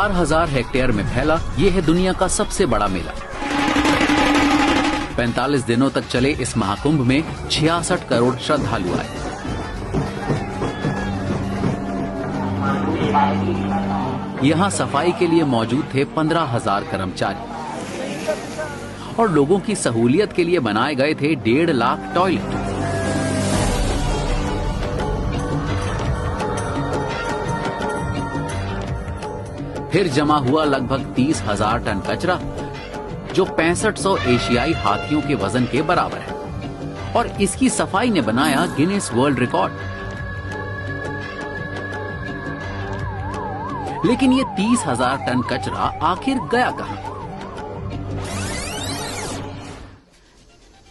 4000 hectare में फैला ये है दुनिया का सबसे बड़ा मेला। 45 दिनों तक चले इस महाकुंभ में 66 करोड़ श्रद्धालु आए। यहाँ सफाई के लिए मौजूद थे 15,000 कर्मचारी और लोगों की सहूलियत के लिए बनाए गए थे 1.5 लाख टॉयलेट। फिर जमा हुआ लगभग 30,000 टन कचरा, जो 6500 एशियाई हाथियों के वजन के बराबर है, और इसकी सफाई ने बनाया गिनीज वर्ल्ड रिकॉर्ड। लेकिन ये 30,000 टन कचरा आखिर गया कहां?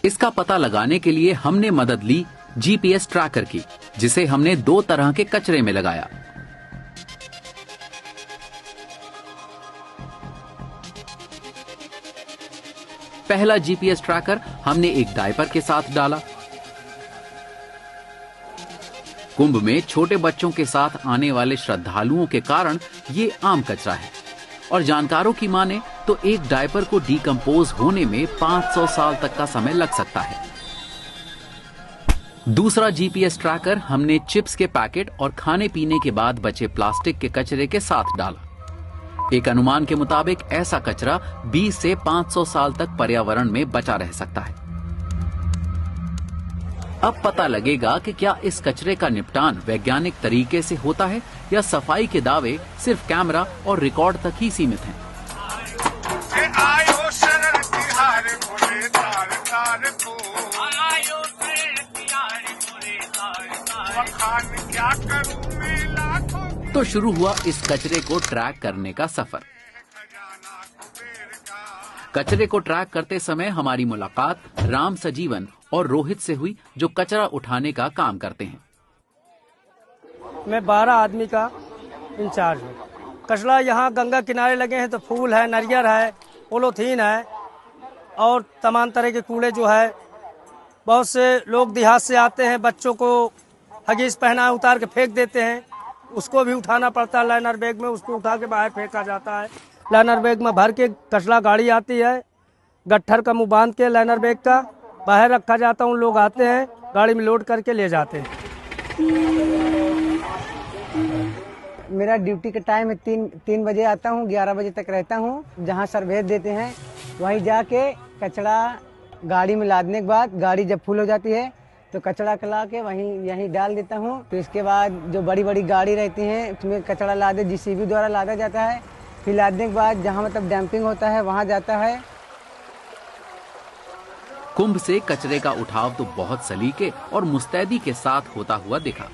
इसका पता लगाने के लिए हमने मदद ली जीपीएस ट्रैकर की, जिसे हमने 2 तरह के कचरे में लगाया। पहला जीपीएस ट्रैकर हमने एक डायपर के साथ डाला। कुंभ में छोटे बच्चों के साथ आने वाले श्रद्धालुओं के कारण ये आम कचरा है, और जानकारों की माने तो एक डायपर को डीकंपोज होने में 500 साल तक का समय लग सकता है। दूसरा जीपीएस ट्रैकर हमने चिप्स के पैकेट और खाने पीने के बाद बचे प्लास्टिक के कचरे के साथ डाला। एक अनुमान के मुताबिक ऐसा कचरा 20 से 500 साल तक पर्यावरण में बचा रह सकता है। अब पता लगेगा कि क्या इस कचरे का निपटान वैज्ञानिक तरीके से होता है या सफाई के दावे सिर्फ कैमरा और रिकॉर्ड तक ही सीमित हैं। तो शुरू हुआ इस कचरे को ट्रैक करने का सफर। कचरे को ट्रैक करते समय हमारी मुलाकात राम सजीवन और रोहित से हुई, जो कचरा उठाने का काम करते हैं। मैं 12 आदमी का इंचार्ज हूँ। कचरा यहाँ गंगा किनारे लगे हैं तो फूल है, नारियल है, पोलोथीन है और तमाम तरह के कूड़े जो है। बहुत से लोग देहात से आते हैं, बच्चों को हगीज पहना उतार के फेंक देते हैं, उसको भी उठाना पड़ता है लाइनर बैग में, उसको उठा के बाहर फेंका जाता है। लाइनर बैग में भर के कचरा गाड़ी आती है, गट्ठर का मुंह बांध के लाइनर बैग का बाहर रखा जाता है। उन लोग आते हैं, गाड़ी में लोड करके ले जाते हैं। मेरा ड्यूटी का टाइम है 3 बजे आता हूँ, 11 बजे तक रहता हूँ। जहाँ सर्वे देते हैं वहीं जाके कचरा गाड़ी में लादने के बाद, गाड़ी जब फुल हो जाती है तो कचरा कला के यहीं डाल देता हूँ। तो इसके बाद जो बड़ी बड़ी गाड़ी रहती है उसमें कचरा लादे जीसीबी द्वारा लादा जाता है। फिर लादने के बाद जहाँ मतलब डंपिंग होता है वहाँ जाता है। कुंभ से कचरे का उठाव तो बहुत सलीके और मुस्तैदी के साथ होता हुआ दिखा।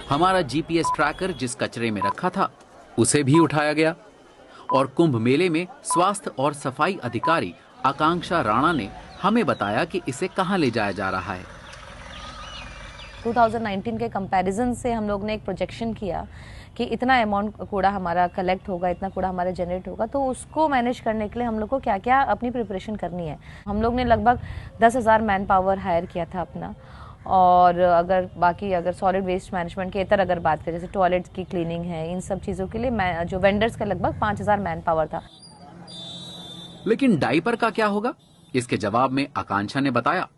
हमारा जीपीएस ट्रैकर जिस कचरे में रखा था उसे भी उठाया गया, और कुंभ मेले में स्वास्थ्य और सफाई अधिकारी आकांक्षा राणा ने हमें बताया कि इसे कहां ले जाया जा रहा है। 2019 के कंपैरिजन से हम लोग ने एक प्रोजेक्शन किया कि इतना अमाउंट कूड़ा हमारा कलेक्ट होगा, इतना कूड़ा हमारा जनरेट होगा, तो उसको मैनेज करने के लिए हम लोग को क्या क्या अपनी प्रिपरेशन करनी है। हम लोग ने लगभग 10,000 मैन पावर हायर किया था अपना, और अगर सॉलिड वेस्ट मैनेजमेंट के इतर अगर बात करें, जैसे टॉयलेट्स की क्लीनिंग है, इन सब चीज़ों के लिए जो वेंडर्स का लगभग 5,000 मैन पावर था। लेकिन डायपर का क्या होगा? इसके जवाब में आकांक्षा ने बताया,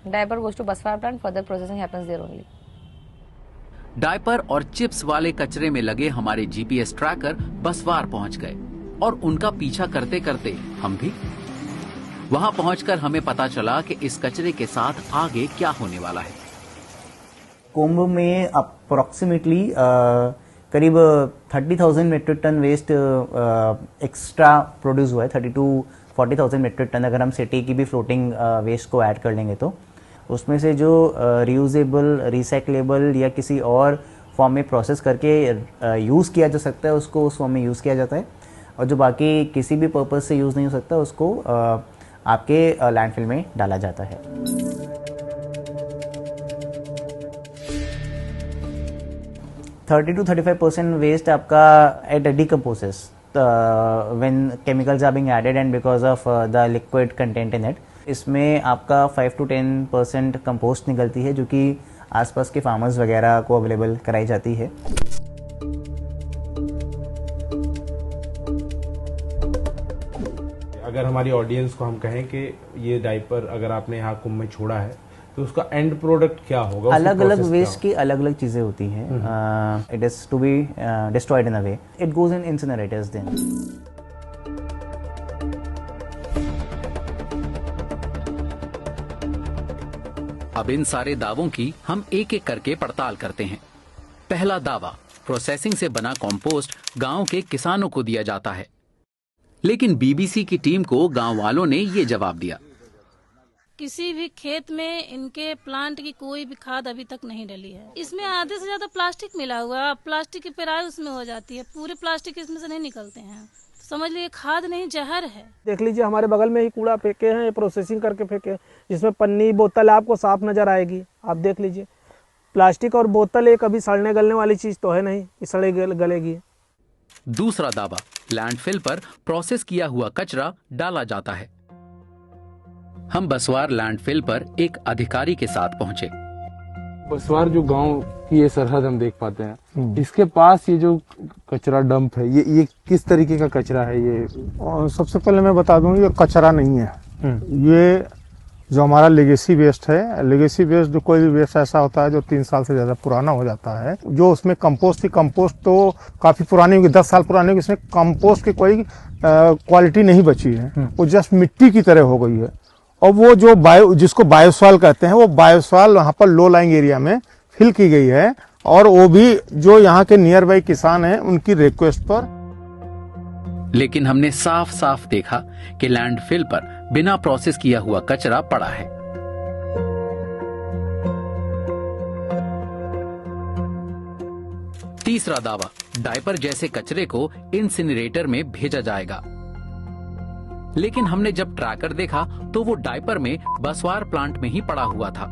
diaper goes to Baswar plant, further processing happens there only. Diaper और चिप्स वाले कचरे में लगे हमारे जीपीएस ट्रैकर बसवार पहुंच गए, और उनका पीछा करते करते हम भी वहां पहुंचकर हमें पता चला कि इस कचरे के साथ आगे क्या होने वाला है। कुंभ में अप्रोक्सीमेटली करीब 30,000 metric ton waste extra produce हुआ है। 30 to 40,000 मेट्रिक टन अगर हम सिटी की भी फ्लोटिंग वेस्ट को ऐड कर लेंगे तो उसमें से जो रियूजेबल, रिसाइक्लेबल या किसी और फॉर्म में प्रोसेस करके यूज़ किया जा सकता है उसको उस फॉर्म में यूज़ किया जाता है, और जो बाकी किसी भी पर्पस से यूज़ नहीं हो सकता उसको आपके लैंडफिल में डाला जाता है। थर्टी to 35% वेस्ट आपका it decomposes when chemicals are being added and because of the liquid content in it. इसमें आपका 5 to 10% कंपोस्ट निकलती है, जो कि आसपास के फार्मर्स वगैरह को अवेलेबल कराई जाती है। अगर हमारी ऑडियंस को हम कहें कि ये डायपर अगर आपने यहाँ कुंभ में छोड़ा है तो उसका एंड प्रोडक्ट क्या होगा? अलग अलग वेस्ट की अलग अलग चीजें होती हैं. It is to be destroyed in a way. It goes in incinerators then. अब इन सारे दावों की हम एक एक करके पड़ताल करते हैं. पहला दावा, प्रोसेसिंग से बना कंपोस्ट गांव के किसानों को दिया जाता है. लेकिन बीबीसी की टीम को गांव वालों ने ये जवाब दिया. किसी भी खेत में इनके प्लांट की कोई भी खाद अभी तक नहीं डली है. इसमें आधे से ज्यादा प्लास्टिक मिला हुआ, प्लास्टिक की पेराई उसमें हो जाती है, पूरे प्लास्टिक इसमें से नहीं निकलते हैं. समझ लीजिए खाद नहीं जहर है. देख लीजिए हमारे बगल में ही कूड़ा फेंके हैं, प्रोसेसिंग करके फेंके, जिसमें पन्नी बोतल आपको साफ नजर आएगी. आप देख लीजिए प्लास्टिक और बोतल एक अभी सड़ने गलने वाली चीज तो है नहीं कि सड़े गलेगी. दूसरा दावा, लैंडफिल पर प्रोसेस किया हुआ कचरा डाला जाता है. हम बसवार लैंडफिल पर एक अधिकारी के साथ पहुंचे. बसवार जो गांव की ये सरहद हम देख पाते हैं, इसके पास ये जो कचरा डंप है, ये किस तरीके का कचरा है? ये सबसे पहले मैं बता दूं, ये कचरा नहीं है. ये जो हमारा लेगेसी वेस्ट है, लेगेसी वेस्ट जो कोई भी वेस्ट ऐसा होता है जो 3 साल से ज्यादा पुराना हो जाता है, जो उसमें कंपोस्ट थी, कंपोस्ट तो काफी पुरानी होगी, 10 साल पुरानी होगी, इसमें कंपोस्ट की कोई क्वालिटी नहीं बची है, वो जस्ट मिट्टी की तरह हो गई है. और वो जो जिसको बायोसॉइल कहते हैं, वो बायोसॉइल वहाँ पर लो लाइंग एरिया में फिल की गई है, और वो भी जो यहाँ के नियर बाई किसान हैं उनकी रिक्वेस्ट पर. लेकिन हमने साफ साफ देखा कि लैंडफिल पर बिना प्रोसेस किया हुआ कचरा पड़ा है. तीसरा दावा, डायपर जैसे कचरे को इंसिनरेटर में भेजा जाएगा. लेकिन हमने जब ट्रैकर देखा तो वो डायपर में बसवार प्लांट में ही पड़ा हुआ था.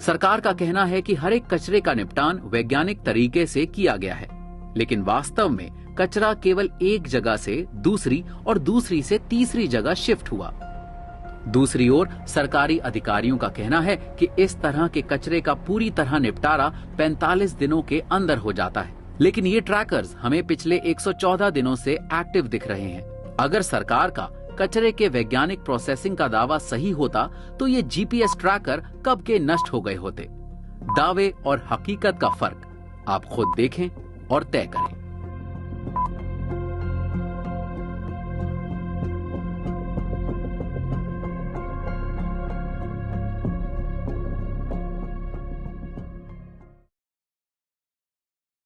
सरकार का कहना है कि हर एक कचरे का निपटान वैज्ञानिक तरीके से किया गया है, लेकिन वास्तव में कचरा केवल एक जगह से दूसरी और दूसरी से तीसरी जगह शिफ्ट हुआ. दूसरी ओर सरकारी अधिकारियों का कहना है कि इस तरह के कचरे का पूरी तरह निपटारा 45 दिनों के अंदर हो जाता है. लेकिन ये ट्रैकर्स हमें पिछले 114 दिनों से एक्टिव दिख रहे हैं. अगर सरकार का कचरे के वैज्ञानिक प्रोसेसिंग का दावा सही होता तो ये जीपीएस ट्रैकर कब के नष्ट हो गए होते. दावे और हकीकत का फर्क आप खुद देखें और तय करें.